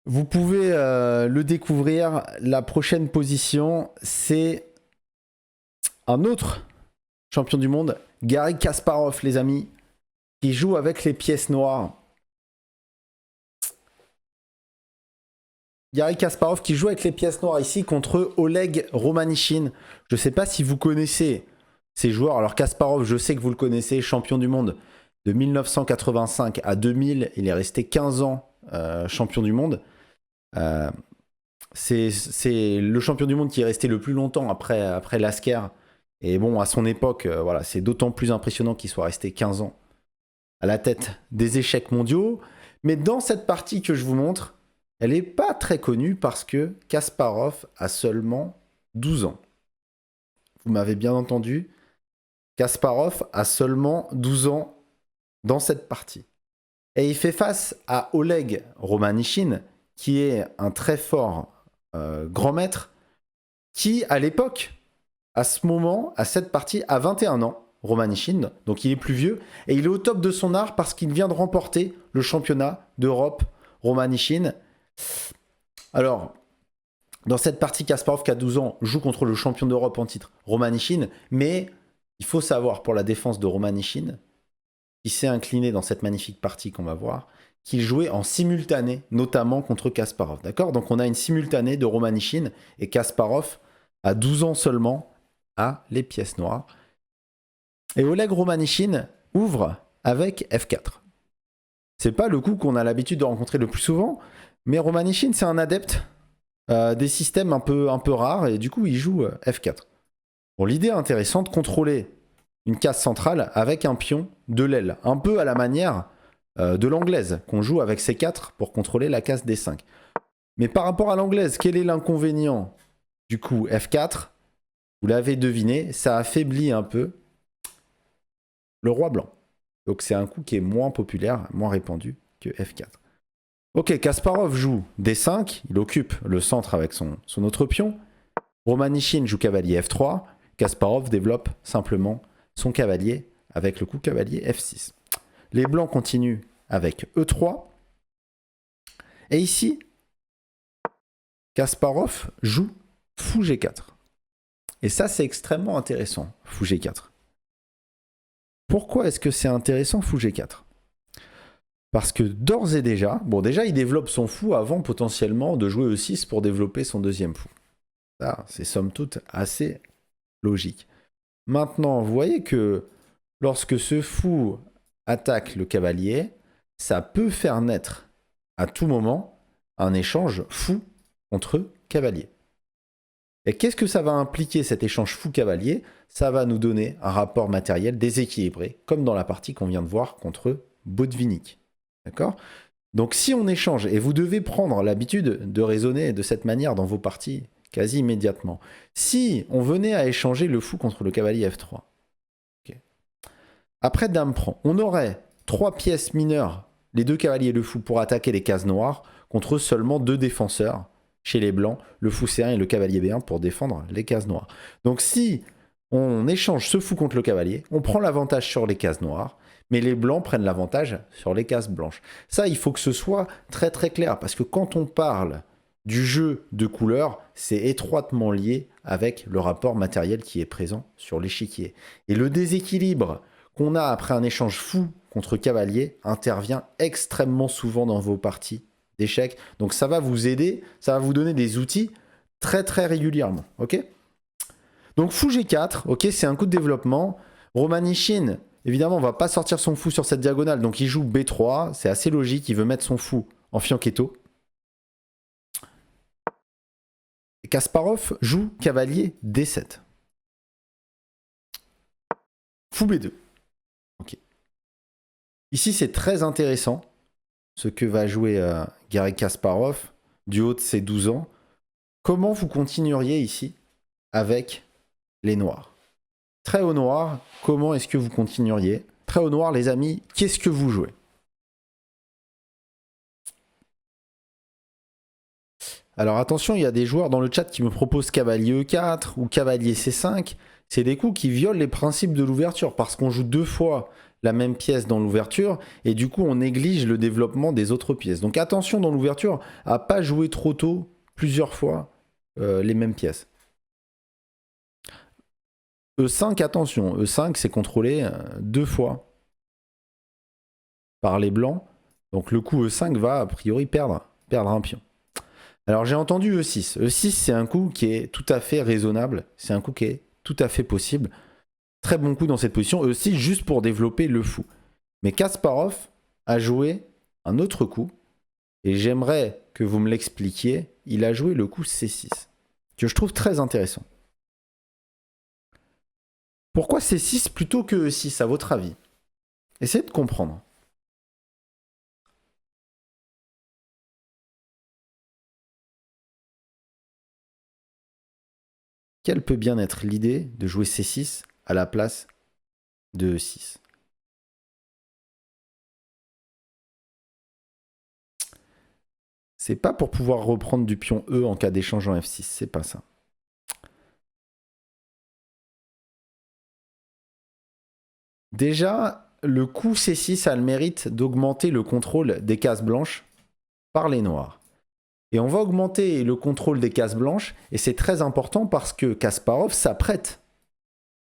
Vous pouvez le découvrir. La prochaine position, c'est un autre champion du monde, Garry Kasparov, les amis, qui joue avec les pièces noires. Garry Kasparov qui joue avec les pièces noires ici contre Oleg Romanichin. Je ne sais pas si vous connaissez ces joueurs. Alors Kasparov, je sais que vous le connaissez, champion du monde de 1985 à 2000. Il est resté 15 ans champion du monde. C'est le champion du monde qui est resté le plus longtemps après Lasker. Et bon, à son époque, voilà, c'est d'autant plus impressionnant qu'il soit resté 15 ans à la tête des échecs mondiaux. Mais dans cette partie que je vous montre, elle n'est pas très connue parce que Kasparov a seulement 12 ans. Vous m'avez bien entendu, Kasparov a seulement 12 ans dans cette partie. Et il fait face à Oleg Romanichin, qui est un très fort grand maître, qui, à l'époque, à ce moment, à cette partie, a 21 ans, Romanichin, donc il est plus vieux, et il est au top de son art parce qu'il vient de remporter le championnat d'Europe, Romanichin. Alors, dans cette partie, Kasparov, qui a 12 ans, joue contre le champion d'Europe en titre, Romanichin, mais il faut savoir, pour la défense de Romanichin, qui s'est incliné dans cette magnifique partie qu'on va voir, qu'il jouait en simultané, notamment contre Kasparov. D'accord? Donc on a une simultanée de Romanichin et Kasparov, à 12 ans seulement, a les pièces noires. Et Oleg Romanichin ouvre avec F4. C'est pas le coup qu'on a l'habitude de rencontrer le plus souvent, mais Romanichin, c'est un adepte des systèmes un peu rares, et du coup, il joue F4. Bon, l'idée intéressante, contrôler une case centrale avec un pion de l'aile, un peu à la manière de l'anglaise, qu'on joue avec C4 pour contrôler la case D5. Mais par rapport à l'anglaise, quel est l'inconvénient du coup F4? Vous l'avez deviné, ça affaiblit un peu le roi blanc. Donc c'est un coup qui est moins populaire, moins répandu que F4. Ok, Kasparov joue D5, il occupe le centre avec son autre pion. Romanichin joue cavalier F3, Kasparov développe simplement son cavalier avec le coup cavalier F6. Les blancs continuent avec E3. Et ici, Kasparov joue fou G4. Et ça, c'est extrêmement intéressant, fou G4. Pourquoi est-ce que c'est intéressant fou G4? Parce que d'ores et déjà, bon déjà il développe son fou avant potentiellement de jouer E6 pour développer son deuxième fou. Ça, c'est somme toute assez logique. Maintenant, vous voyez que lorsque ce fou attaque le cavalier, ça peut faire naître à tout moment un échange fou contre cavalier. Et qu'est-ce que ça va impliquer cet échange fou-cavalier? Ça va nous donner un rapport matériel déséquilibré, comme dans la partie qu'on vient de voir contre Botvinnik. D'accord? Donc si on échange, et vous devez prendre l'habitude de raisonner de cette manière dans vos parties quasi immédiatement, si on venait à échanger le fou contre le cavalier F3, okay. Après dame prend, on aurait 3 pièces mineures, les 2 cavaliers et le fou, pour attaquer les cases noires, contre seulement 2 défenseurs, chez les blancs, le fou C1 et le cavalier B1 pour défendre les cases noires. Donc si on échange ce fou contre le cavalier, on prend l'avantage sur les cases noires, mais les blancs prennent l'avantage sur les cases blanches. Ça, il faut que ce soit très très clair, parce que quand on parle du jeu de couleurs, c'est étroitement lié avec le rapport matériel qui est présent sur l'échiquier. Et le déséquilibre qu'on a après un échange fou contre cavalier intervient extrêmement souvent dans vos parties d'échecs. Donc ça va vous aider, ça va vous donner des outils très très régulièrement. Ok? Donc fou G4, ok, c'est un coup de développement. Romanichin, évidemment, on va pas sortir son fou sur cette diagonale, donc il joue B3, c'est assez logique, il veut mettre son fou en fianchetto. Et Kasparov joue cavalier D7. Fou B2. Ok. Ici, c'est très intéressant ce que va jouer Garry Kasparov du haut de ses 12 ans. Comment vous continueriez ici avec les noirs? Très haut noir, comment est-ce que vous continueriez? Très haut noir, les amis, qu'est-ce que vous jouez? Alors attention, il y a des joueurs dans le chat qui me proposent cavalier E4 ou cavalier C5. C'est des coups qui violent les principes de l'ouverture parce qu'on joue 2 fois la même pièce dans l'ouverture, et du coup on néglige le développement des autres pièces. Donc attention dans l'ouverture à pas jouer trop tôt, plusieurs fois, les mêmes pièces. E5, attention, E5 c'est contrôlé 2 fois par les blancs, donc le coup E5 va a priori perdre un pion. Alors j'ai entendu E6. E6 c'est un coup qui est tout à fait raisonnable, c'est un coup qui est tout à fait possible. Très bon coup dans cette position, E6 juste pour développer le fou. Mais Kasparov a joué un autre coup, et j'aimerais que vous me l'expliquiez. Il a joué le coup C6, que je trouve très intéressant. Pourquoi C6 plutôt que E6 à votre avis? Essayez de comprendre. Quelle peut bien être l'idée de jouer C6 à la place de E6? C'est pas pour pouvoir reprendre du pion E en cas d'échange en F6, c'est pas ça. Déjà, le coup C6 a le mérite d'augmenter le contrôle des cases blanches par les noirs. Et on va augmenter le contrôle des cases blanches, et c'est très important parce que Kasparov s'apprête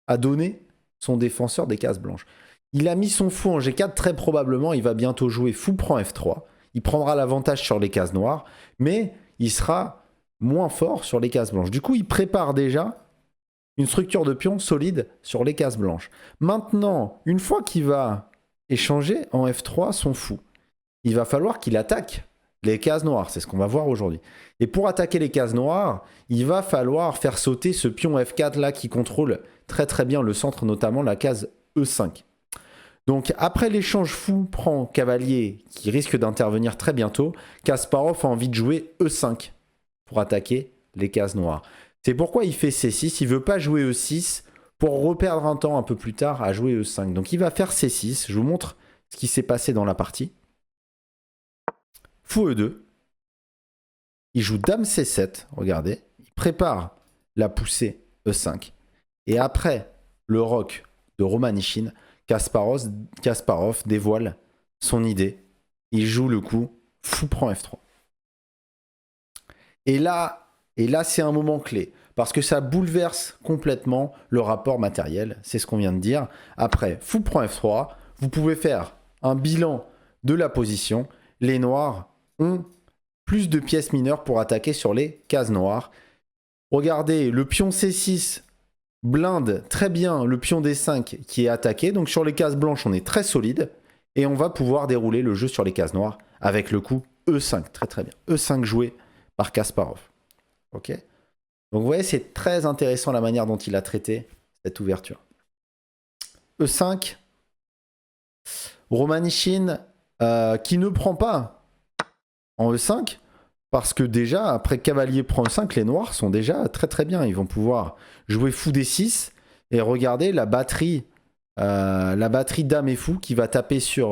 à donner son défenseur des cases blanches. Il a mis son fou en G4, très probablement il va bientôt jouer fou prend F3. Il prendra l'avantage sur les cases noires, mais il sera moins fort sur les cases blanches. Du coup, il prépare déjà une structure de pion solide sur les cases blanches. Maintenant, une fois qu'il va échanger en F3 son fou, il va falloir qu'il attaque les cases noires, c'est ce qu'on va voir aujourd'hui. Et pour attaquer les cases noires, il va falloir faire sauter ce pion F4 là qui contrôle très très bien le centre, notamment la case E5. Donc après l'échange fou prend cavalier qui risque d'intervenir très bientôt, Kasparov a envie de jouer E5 pour attaquer les cases noires. C'est pourquoi il fait C6, il veut pas jouer E6 pour reperdre un temps un peu plus tard à jouer E5. Donc il va faire C6, je vous montre ce qui s'est passé dans la partie. Fou E2, il joue Dame C7, regardez, il prépare la poussée E5, et après le rock de Romanichin, Kasparov dévoile son idée, il joue le coup Fou prend F3. Et là c'est un moment clé, parce que ça bouleverse complètement le rapport matériel, c'est ce qu'on vient de dire. Après Fou prend F3, vous pouvez faire un bilan de la position, les noirs ont plus de pièces mineures pour attaquer sur les cases noires. Regardez, le pion C6 blinde très bien le pion D5 qui est attaqué. Donc sur les cases blanches, on est très solide. Et on va pouvoir dérouler le jeu sur les cases noires avec le coup E5. Très très bien. E5 joué par Kasparov. Ok. Donc vous voyez, c'est très intéressant la manière dont il a traité cette ouverture. E5. Romanichin qui ne prend pas en E5, parce que déjà, après cavalier prend E5, les noirs sont déjà très très bien. Ils vont pouvoir jouer fou D6 et regarder la batterie dame et fou qui va taper sur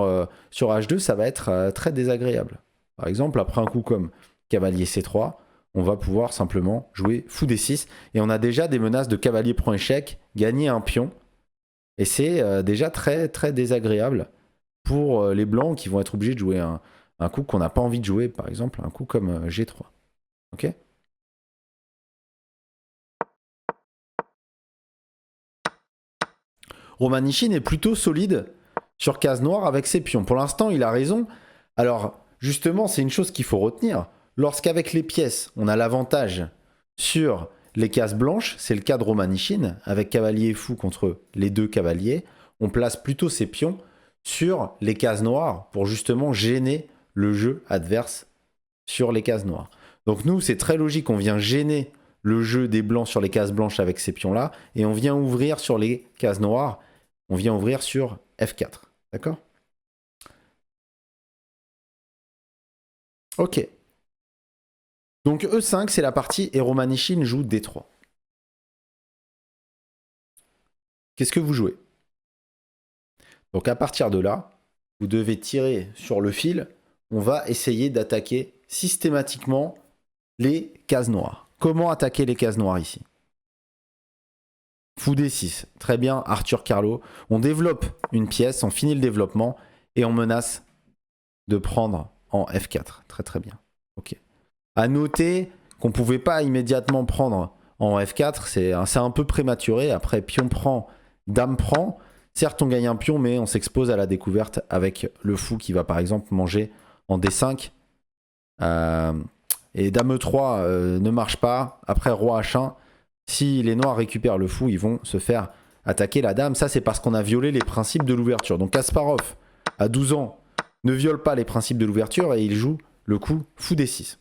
H2, ça va être très désagréable. Par exemple, après un coup comme cavalier C3, on va pouvoir simplement jouer fou D6 et on a déjà des menaces de cavalier prend échec, gagner un pion, et c'est déjà très très désagréable pour les blancs qui vont être obligés de jouer un coup qu'on n'a pas envie de jouer, par exemple, un coup comme G3. Ok ? Romanichin est plutôt solide sur case noire avec ses pions. Pour l'instant, il a raison. Alors, justement, c'est une chose qu'il faut retenir. Lorsqu'avec les pièces, on a l'avantage sur les cases blanches, c'est le cas de Romanichin, avec cavalier et fou contre les deux cavaliers, on place plutôt ses pions sur les cases noires pour justement gêner le jeu adverse sur les cases noires. Donc nous, c'est très logique, on vient gêner le jeu des blancs sur les cases blanches avec ces pions-là, et on vient ouvrir sur les cases noires, on vient ouvrir sur F4. D'accord ? Ok. Donc E5, c'est la partie et Romanichin joue D3. Qu'est-ce que vous jouez ? Donc à partir de là, vous devez tirer sur le fil. On va essayer d'attaquer systématiquement les cases noires. Comment attaquer les cases noires ici ? Fou D6. Très bien, Arthur Carlo. On développe une pièce, on finit le développement et on menace de prendre en F4. Très très bien. Ok. À noter qu'on ne pouvait pas immédiatement prendre en F4. C'est un peu prématuré. Après, pion prend, dame prend. Certes, on gagne un pion, mais on s'expose à la découverte avec le fou qui va par exemple manger en D5. Et dame E3 ne marche pas. Après, roi H1. Si les noirs récupèrent le fou, ils vont se faire attaquer la dame. Ça, c'est parce qu'on a violé les principes de l'ouverture. Donc Kasparov, à 12 ans, ne viole pas les principes de l'ouverture et il joue le coup fou D6.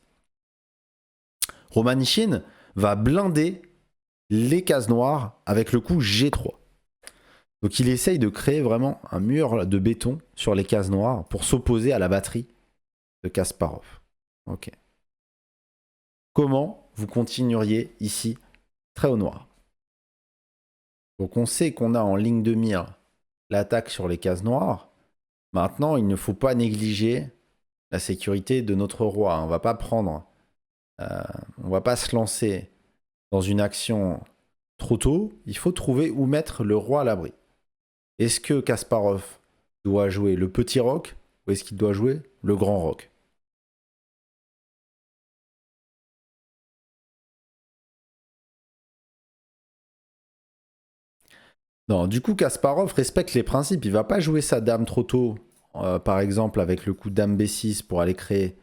Romanichin va blinder les cases noires avec le coup G3. Donc il essaye de créer vraiment un mur de béton sur les cases noires pour s'opposer à la batterie de Kasparov. Ok. Comment vous continueriez ici très au noir? Donc on sait qu'on a en ligne de mire l'attaque sur les cases noires. Maintenant, il ne faut pas négliger la sécurité de notre roi. On va pas prendre, on va pas se lancer dans une action trop tôt. Il faut trouver où mettre le roi à l'abri. Est-ce que Kasparov doit jouer le petit roc ou est-ce qu'il doit jouer le grand roc? Non, du coup, Kasparov respecte les principes. Il va pas jouer sa dame trop tôt, par exemple avec le coup dame B6 pour aller créer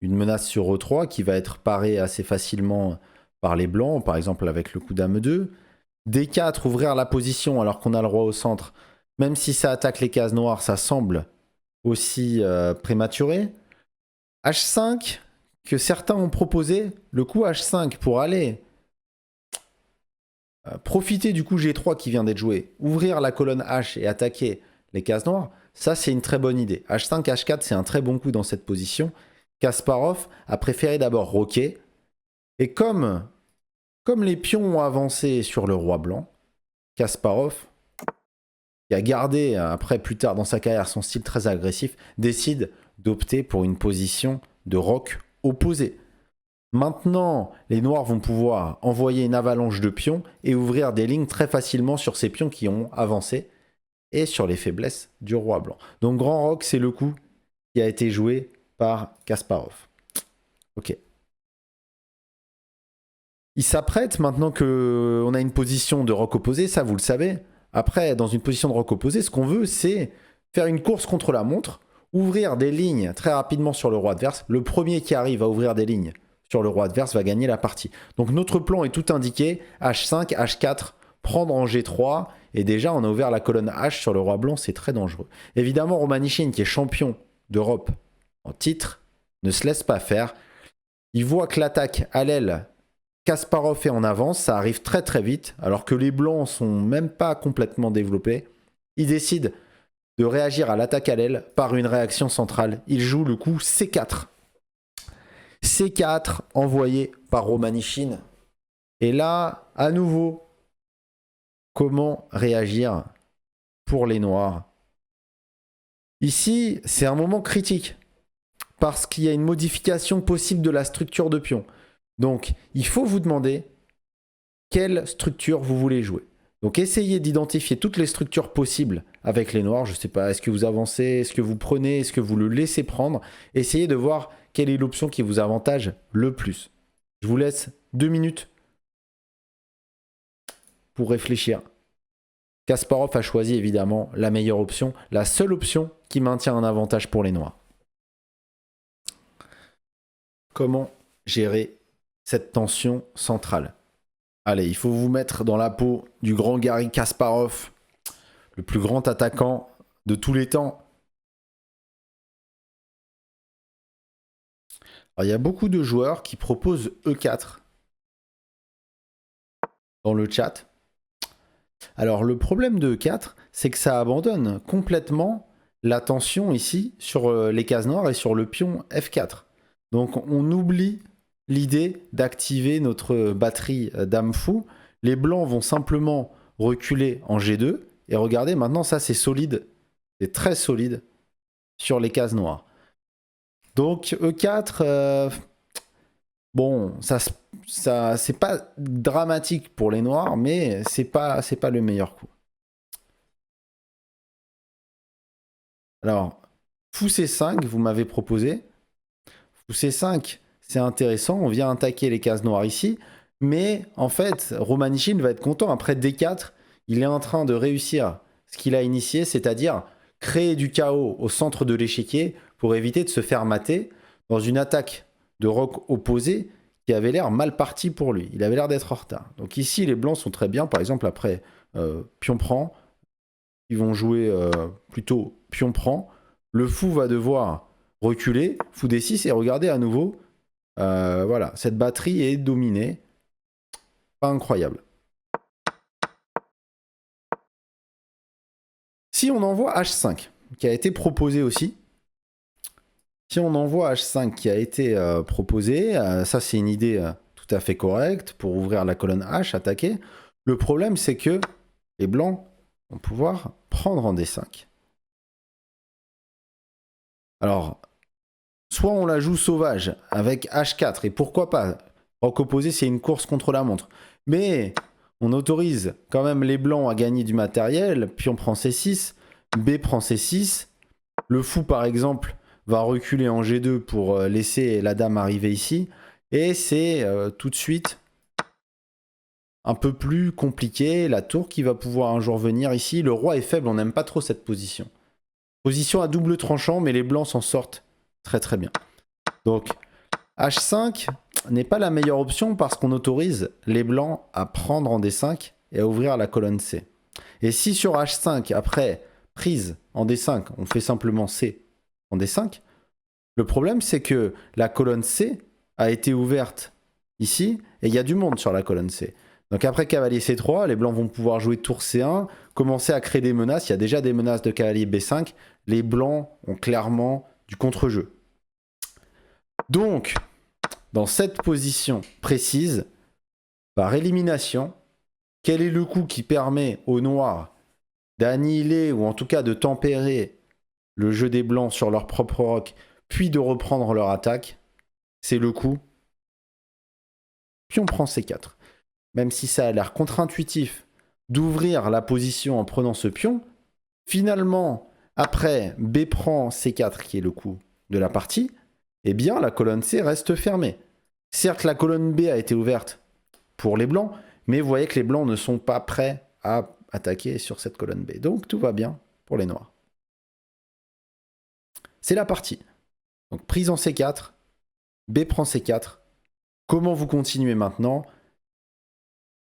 une menace sur E3 qui va être parée assez facilement par les blancs, par exemple avec le coup dame 2. D4, ouvrir la position alors qu'on a le roi au centre. Même si ça attaque les cases noires, ça semble aussi prématuré. H5, que certains ont proposé, le coup H5 pour aller profiter du coup G3 qui vient d'être joué, ouvrir la colonne H et attaquer les cases noires, ça c'est une très bonne idée. H5, H4, c'est un très bon coup dans cette position. Kasparov a préféré d'abord roquer. Et comme les pions ont avancé sur le roi blanc, Kasparov, qui a gardé après plus tard dans sa carrière son style très agressif, décide d'opter pour une position de roc opposée. Maintenant, les noirs vont pouvoir envoyer une avalanche de pions et ouvrir des lignes très facilement sur ces pions qui ont avancé et sur les faiblesses du roi blanc. Donc grand roc, c'est le coup qui a été joué par Kasparov. Ok. Il s'apprête, maintenant qu'on a une position de roc opposé, ça vous le savez. Après, dans une position de roc opposé, ce qu'on veut, c'est faire une course contre la montre, ouvrir des lignes très rapidement sur le roi adverse. Le premier qui arrive à ouvrir des lignes sur le roi adverse va gagner la partie. Donc notre plan est tout indiqué, H5, H4, prendre en G3, et déjà on a ouvert la colonne H sur le roi blanc, c'est très dangereux. Évidemment, Romanichin, qui est champion d'Europe en titre, ne se laisse pas faire. Il voit que l'attaque à l'aile, Kasparov est en avance, ça arrive très très vite, alors que les blancs sont même pas complètement développés. Il décide de réagir à l'attaque à l'aile par une réaction centrale. Il joue le coup C4. C4 envoyé par Romanichin. Et là, à nouveau, comment réagir pour les noirs? Ici, c'est un moment critique, parce qu'il y a une modification possible de la structure de pion. Donc, il faut vous demander quelle structure vous voulez jouer. Donc, essayez d'identifier toutes les structures possibles avec les noirs. Je ne sais pas, est-ce que vous avancez, est-ce que vous prenez, est-ce que vous le laissez prendre? Essayez de voir quelle est l'option qui vous avantage le plus. Je vous laisse 2 minutes pour réfléchir. Kasparov a choisi évidemment la meilleure option, la seule option qui maintient un avantage pour les noirs. Comment gérer cette tension centrale? Allez, il faut vous mettre dans la peau du grand Garry Kasparov, le plus grand attaquant de tous les temps. Alors, il y a beaucoup de joueurs qui proposent E4 dans le chat. Alors le problème de E4, c'est que ça abandonne complètement la tension ici sur les cases noires et sur le pion F4. Donc on oublie l'idée d'activer notre batterie dame fou. Les blancs vont simplement reculer en G2. Et regardez, maintenant ça c'est solide. C'est très solide sur les cases noires. Donc E4, Bon, c'est pas dramatique pour les noirs, mais c'est pas le meilleur coup. Alors, fou C5, vous m'avez proposé. Fou C5, c'est intéressant, on vient attaquer les cases noires ici, mais en fait, Romanichin va être content. Après D4, il est en train de réussir ce qu'il a initié, c'est-à-dire créer du chaos au centre de l'échiquier pour éviter de se faire mater dans une attaque de roc opposé qui avait l'air mal partie pour lui. Il avait l'air d'être en retard. Donc ici, les blancs sont très bien. Par exemple, après pion prend, ils vont jouer plutôt pion prend. Le fou va devoir reculer, fou D6 et regarder à nouveau. Voilà, cette batterie est dominée. Pas incroyable. Si on envoie H5, qui a été proposé aussi, si on envoie H5 qui a été proposé, ça c'est une idée tout à fait correcte pour ouvrir la colonne H, attaquer. Le problème c'est que les blancs vont pouvoir prendre en D5. Alors, soit on la joue sauvage avec H4, et pourquoi pas, roc opposé c'est une course contre la montre, mais on autorise quand même les blancs à gagner du matériel, puis on prend C6, B prend C6, le fou par exemple va reculer en G2 pour laisser la dame arriver ici, et c'est tout de suite un peu plus compliqué, la tour qui va pouvoir un jour venir ici, le roi est faible, on n'aime pas trop cette position. Position à double tranchant, mais les blancs s'en sortent très très bien. Donc H5 n'est pas la meilleure option parce qu'on autorise les blancs à prendre en D5 et à ouvrir la colonne C. Et si sur H5, après prise en D5, on fait simplement C en D5, le problème c'est que la colonne C a été ouverte ici et il y a du monde sur la colonne C. Donc après cavalier C3, les blancs vont pouvoir jouer tour C1, commencer à créer des menaces. Il y a déjà des menaces de cavalier B5. Les blancs ont clairement du contre-jeu. Donc, dans cette position précise, par élimination, quel est le coup qui permet aux noirs d'annihiler ou en tout cas de tempérer le jeu des blancs sur leur propre roc, puis de reprendre leur attaque? C'est le coup. Puis on prend C4. Même si ça a l'air contre-intuitif d'ouvrir la position en prenant ce pion, finalement, après B prend C4, qui est le coup de la partie, eh bien la colonne C reste fermée. Certes, la colonne B a été ouverte pour les blancs, mais vous voyez que les blancs ne sont pas prêts à attaquer sur cette colonne B. Donc tout va bien pour les noirs. C'est la partie. Donc prise en C4, B prend C4. Comment vous continuez maintenant?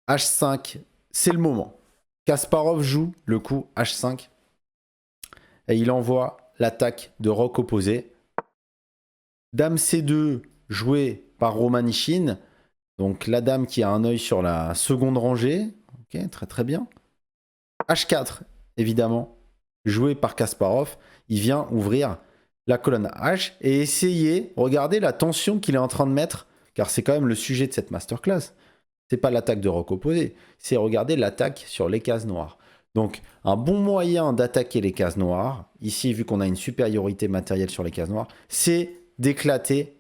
H5, c'est le moment. Kasparov joue le coup H5 et il envoie l'attaque de roc opposé. Dame C2 jouée par Romanichin. Donc la dame qui a un œil sur la seconde rangée. Ok, très très bien. H4, évidemment, joué par Kasparov. Il vient ouvrir la colonne H et essayer, regardez la tension qu'il est en train de mettre, car c'est quand même le sujet de cette masterclass. C'est pas l'attaque de roc opposé, c'est regarder l'attaque sur les cases noires. Donc un bon moyen d'attaquer les cases noires, ici vu qu'on a une supériorité matérielle sur les cases noires, c'est d'éclater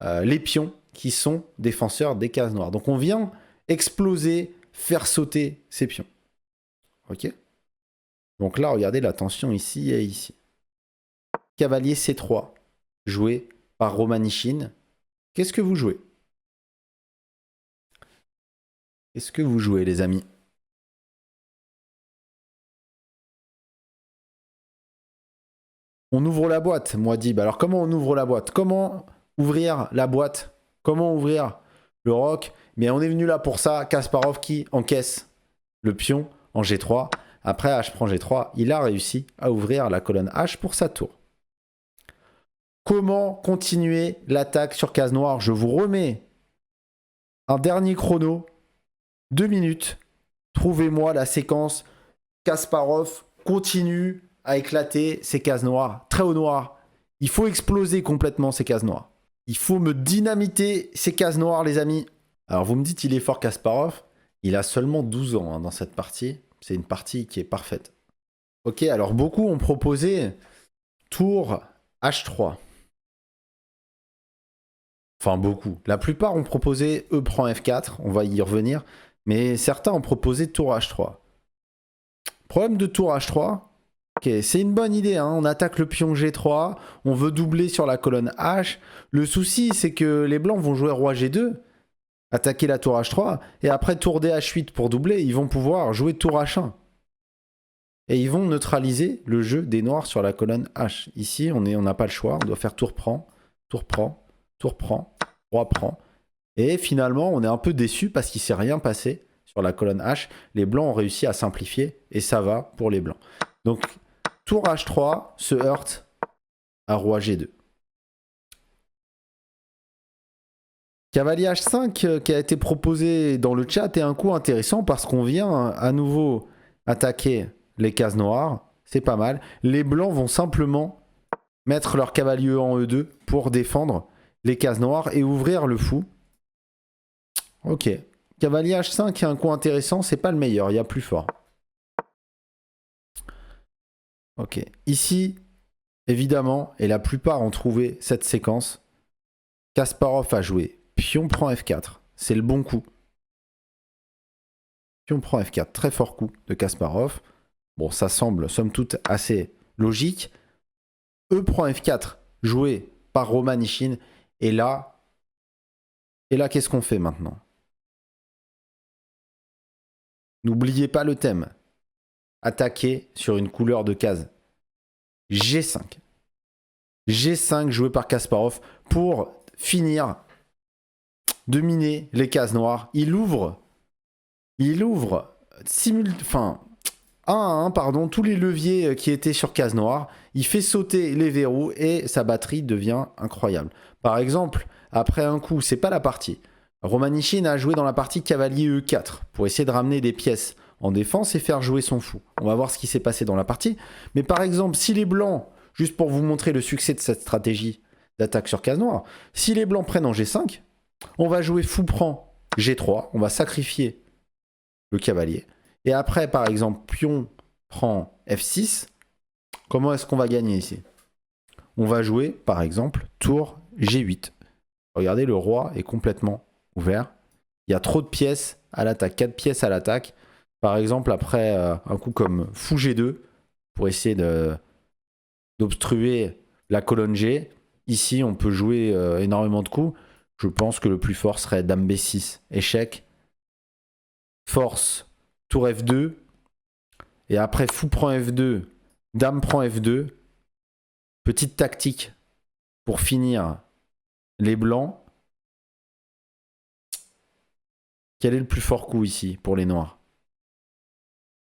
les pions qui sont défenseurs des cases noires. Donc on vient exploser, faire sauter ces pions. Ok? Donc là, regardez la tension ici et ici. Cavalier C3, joué par Romanichin. Qu'est-ce que vous jouez? Qu'est-ce que vous jouez, les amis? On ouvre la boîte, moi Dib. Alors comment on ouvre la boîte? Comment ouvrir la boîte? Comment ouvrir le roc? Mais on est venu là pour ça. Kasparov qui encaisse le pion en G3. Après H prend G3, il a réussi à ouvrir la colonne H pour sa tour. Comment continuer l'attaque sur case noire? Je vous remets un dernier chrono. 2 minutes. Trouvez-moi la séquence. Kasparov continue à éclater ces cases noires. Très haut noir. Il faut exploser complètement ces cases noires. Il faut me dynamiter ces cases noires, les amis. Alors vous me dites, il est fort Kasparov. Il a seulement 12 ans dans cette partie. C'est une partie qui est parfaite. Ok, alors beaucoup ont proposé tour H3. Enfin, beaucoup. La plupart ont proposé E prend F4, on va y revenir. Mais certains ont proposé tour H3. Problème de tour H3, ok, c'est une bonne idée, hein. On attaque le pion G3, on veut doubler sur la colonne H. Le souci, c'est que les blancs vont jouer roi G2, attaquer la tour H3, et après tour DH8 pour doubler, ils vont pouvoir jouer tour H1. Et ils vont neutraliser le jeu des noirs sur la colonne H. Ici, on n'a pas le choix, on doit faire tour prend, tour prend, tour prend, roi prend. Et finalement, on est un peu déçu parce qu'il ne s'est rien passé sur la colonne H. Les blancs ont réussi à simplifier et ça va pour les blancs. Donc, tour H3 se heurte à roi G2. Cavalier H5 qui a été proposé dans le chat est un coup intéressant parce qu'on vient à nouveau attaquer les cases noires. C'est pas mal. Les blancs vont simplement mettre leur cavalier en E2 pour défendre les cases noires et ouvrir le fou. Ok. Cavalier H5 est un coup intéressant, c'est pas le meilleur, il y a plus fort. Ok. Ici, évidemment, et la plupart ont trouvé cette séquence, Kasparov a joué pion prend F4. C'est le bon coup. Pion prend F4, très fort coup de Kasparov. Bon, ça semble, somme toute, assez logique. E prend F4, joué par Romanichin. Et là qu'est-ce qu'on fait maintenant? N'oubliez pas le thème. Attaquer sur une couleur de case. G5. G5 joué par Kasparov pour finir de miner les cases noires. Il ouvre 1 à 1, pardon, tous les leviers qui étaient sur case noire. Il fait sauter les verrous et sa batterie devient incroyable. Par exemple, après un coup, c'est pas la partie. Romanichin a joué dans la partie cavalier E4 pour essayer de ramener des pièces en défense et faire jouer son fou. On va voir ce qui s'est passé dans la partie. Mais par exemple, si les blancs, juste pour vous montrer le succès de cette stratégie d'attaque sur case noire, si les blancs prennent en G5, on va jouer fou prend G3, on va sacrifier le cavalier. Et après, par exemple, pion prend F6, comment est-ce qu'on va gagner ici? On va jouer, par exemple, tour G8. Regardez, le roi est complètement ouvert. Il y a trop de pièces à l'attaque, 4 pièces à l'attaque. Par exemple, après un coup comme fou G2, pour essayer d'obstruer la colonne G, ici, on peut jouer énormément de coups. Je pense que le plus fort serait dame B6, échec, force, tour F2, et après fou prend F2, dame prend F2. Petite tactique pour finir les blancs. Quel est le plus fort coup ici pour les noirs?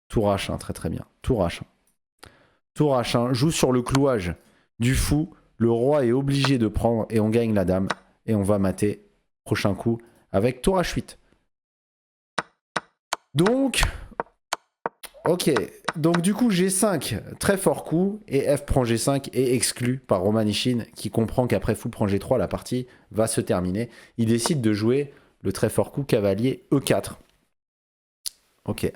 Tour H1, très très bien. Tour H1. Tour H1, joue sur le clouage du fou. Le roi est obligé de prendre et on gagne la dame. Et on va mater prochain coup avec tour H8. Donc, ok. Donc du coup G5, très fort coup. Et F prend G5 est exclu par Romanichin qui comprend qu'après fou prend G3, la partie va se terminer. Il décide de jouer le très fort coup cavalier E4. Ok.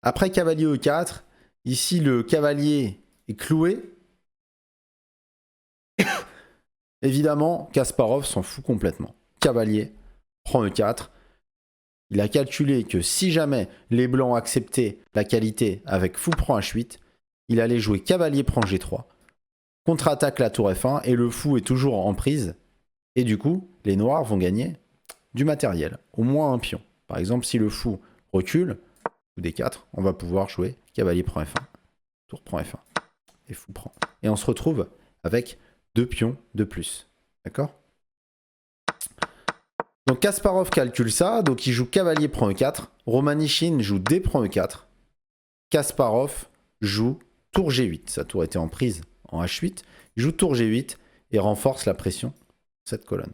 Après cavalier E4, ici le cavalier est cloué. Évidemment, Kasparov s'en fout complètement. Cavalier prend E4. Il a calculé que si jamais les blancs acceptaient la qualité avec fou prend H8, il allait jouer cavalier prend G3, contre-attaque la tour F1 et le fou est toujours en prise. Et du coup, les noirs vont gagner du matériel, au moins un pion. Par exemple, si le fou recule, ou D4, on va pouvoir jouer cavalier prend F1, tour prend F1 et fou prend. Et on se retrouve avec 2 pions de plus. D'accord? Donc Kasparov calcule ça, donc il joue cavalier prend E4, Romanichin joue D prend E4, Kasparov joue tour G8, sa tour était en prise en H8, il joue tour G8 et renforce la pression de cette colonne.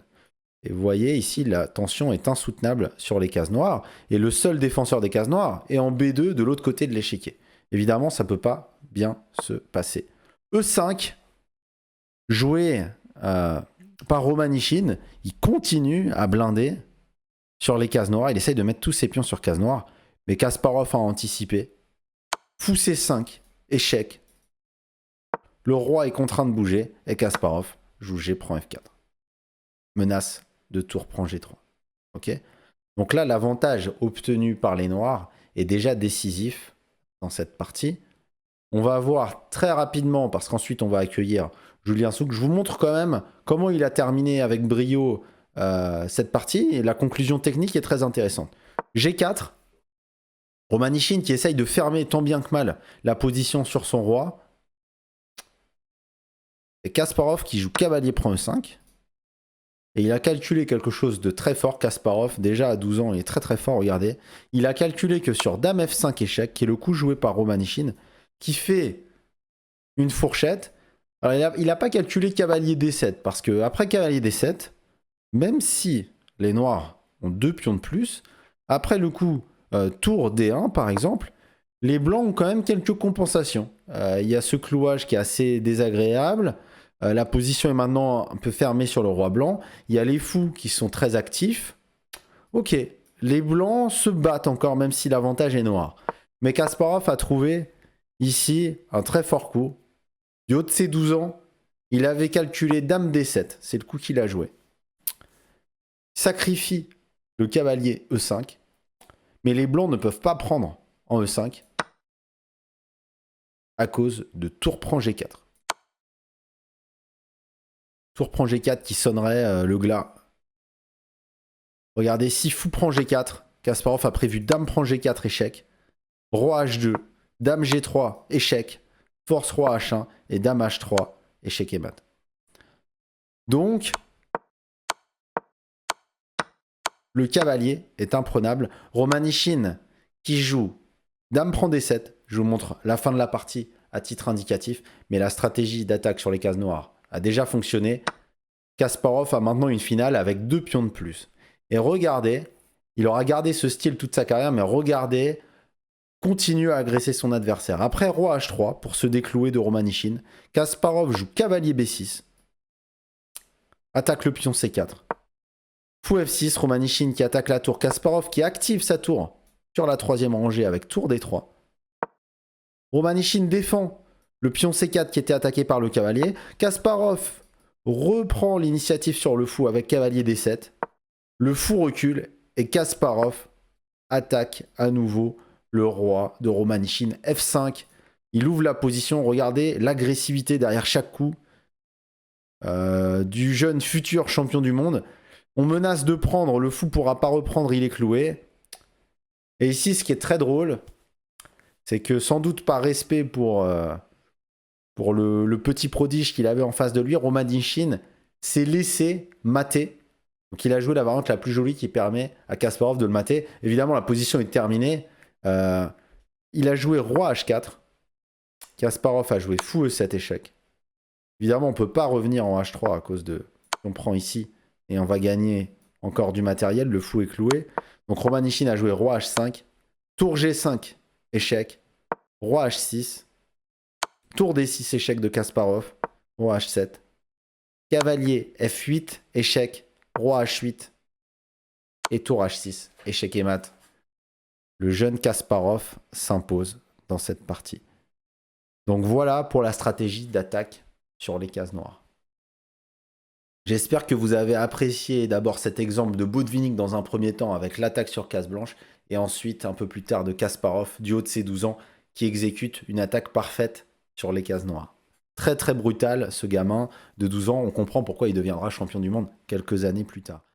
Et vous voyez ici, la tension est insoutenable sur les cases noires, et le seul défenseur des cases noires est en B2 de l'autre côté de l'échiquier. Évidemment, ça ne peut pas bien se passer. E5, joué par Romanichin, il continue à blinder sur les cases noires, il essaye de mettre tous ses pions sur cases noires, mais Kasparov a anticipé. Fou C5, échec. Le roi est contraint de bouger, et Kasparov joue G prend F4. menace de tour prend G3. Ok. Donc là, l'avantage obtenu par les noirs est déjà décisif dans cette partie. On va voir très rapidement, parce qu'ensuite on va accueillir Julien Souk. Je vous montre quand même comment il a terminé avec brio cette partie. Et la conclusion technique est très intéressante. G4, Romanichin qui essaye de fermer tant bien que mal la position sur son roi. Et Kasparov qui joue cavalier prend E5. Et il a calculé quelque chose de très fort, Kasparov, déjà à 12 ans, il est très très fort, regardez. Il a calculé que sur Dame F5 échec, qui est le coup joué par Romanichin, qui fait une fourchette, alors il n'a pas calculé cavalier D7, parce que après cavalier D7, même si les noirs ont 2 pions de plus, après le coup tour D1 par exemple, les blancs ont quand même quelques compensations. Il y a ce clouage qui est assez désagréable. La position est maintenant un peu fermée sur le roi blanc. Il y a les fous qui sont très actifs. Ok, les blancs se battent encore, même si l'avantage est noir. Mais Kasparov a trouvé ici un très fort coup. Du haut de ses 12 ans, il avait calculé Dame D7. C'est le coup qu'il a joué. Sacrifie le cavalier E5. Mais les blancs ne peuvent pas prendre en E5 à cause de tour prend G4. Tour prend G4 qui sonnerait le glas. Regardez, si fou prend G4, Kasparov a prévu Dame prend G4, échec. Roi H2, Dame G3, échec. Force Roi H1 et Dame H3, échec et mat. Donc, le cavalier est imprenable. Romanichin qui joue Dame prend D7. Je vous montre la fin de la partie à titre indicatif. Mais la stratégie d'attaque sur les cases noires a déjà fonctionné. Kasparov a maintenant une finale avec 2 pions de plus. Et regardez, il aura gardé ce style toute sa carrière, mais regardez, continue à agresser son adversaire. Après Roi H3 pour se déclouer de Romanichin. Kasparov joue cavalier B6. Attaque le pion C4. Fou F6, Romanichin qui attaque la tour. Kasparov qui active sa tour sur la 3e rangée avec tour D3. Romanichin défend le pion C4 qui était attaqué par le cavalier. Kasparov reprend l'initiative sur le fou avec cavalier D7. Le fou recule et Kasparov attaque à nouveau le roi de Romanichin. F5, il ouvre la position. Regardez l'agressivité derrière chaque coup du jeune futur champion du monde. On menace de prendre, le fou ne pourra pas reprendre, il est cloué. Et ici, ce qui est très drôle, c'est que sans doute par respect pour le petit prodige qu'il avait en face de lui, Romanichin s'est laissé mater. Donc il a joué la variante la plus jolie qui permet à Kasparov de le mater. Évidemment, la position est terminée. Il a joué Roi H4. Kasparov a joué Fou E7 échec. Évidemment, on ne peut pas revenir en H3 à cause de... On prend ici et on va gagner encore du matériel. Le fou est cloué. Donc Romanichin a joué Roi H5. Tour G5, échec. Roi H6. Tour D6, échec de Kasparov. Roi H7. Cavalier F8, échec. Roi H8. Et tour H6, échec et mat. Le jeune Kasparov s'impose dans cette partie. Donc voilà pour la stratégie d'attaque sur les cases noires. J'espère que vous avez apprécié d'abord cet exemple de Botvinnik dans un premier temps avec l'attaque sur case blanche et ensuite un peu plus tard de Kasparov du haut de ses 12 ans qui exécute une attaque parfaite sur les cases noires. Très très brutal ce gamin de 12 ans, on comprend pourquoi il deviendra champion du monde quelques années plus tard.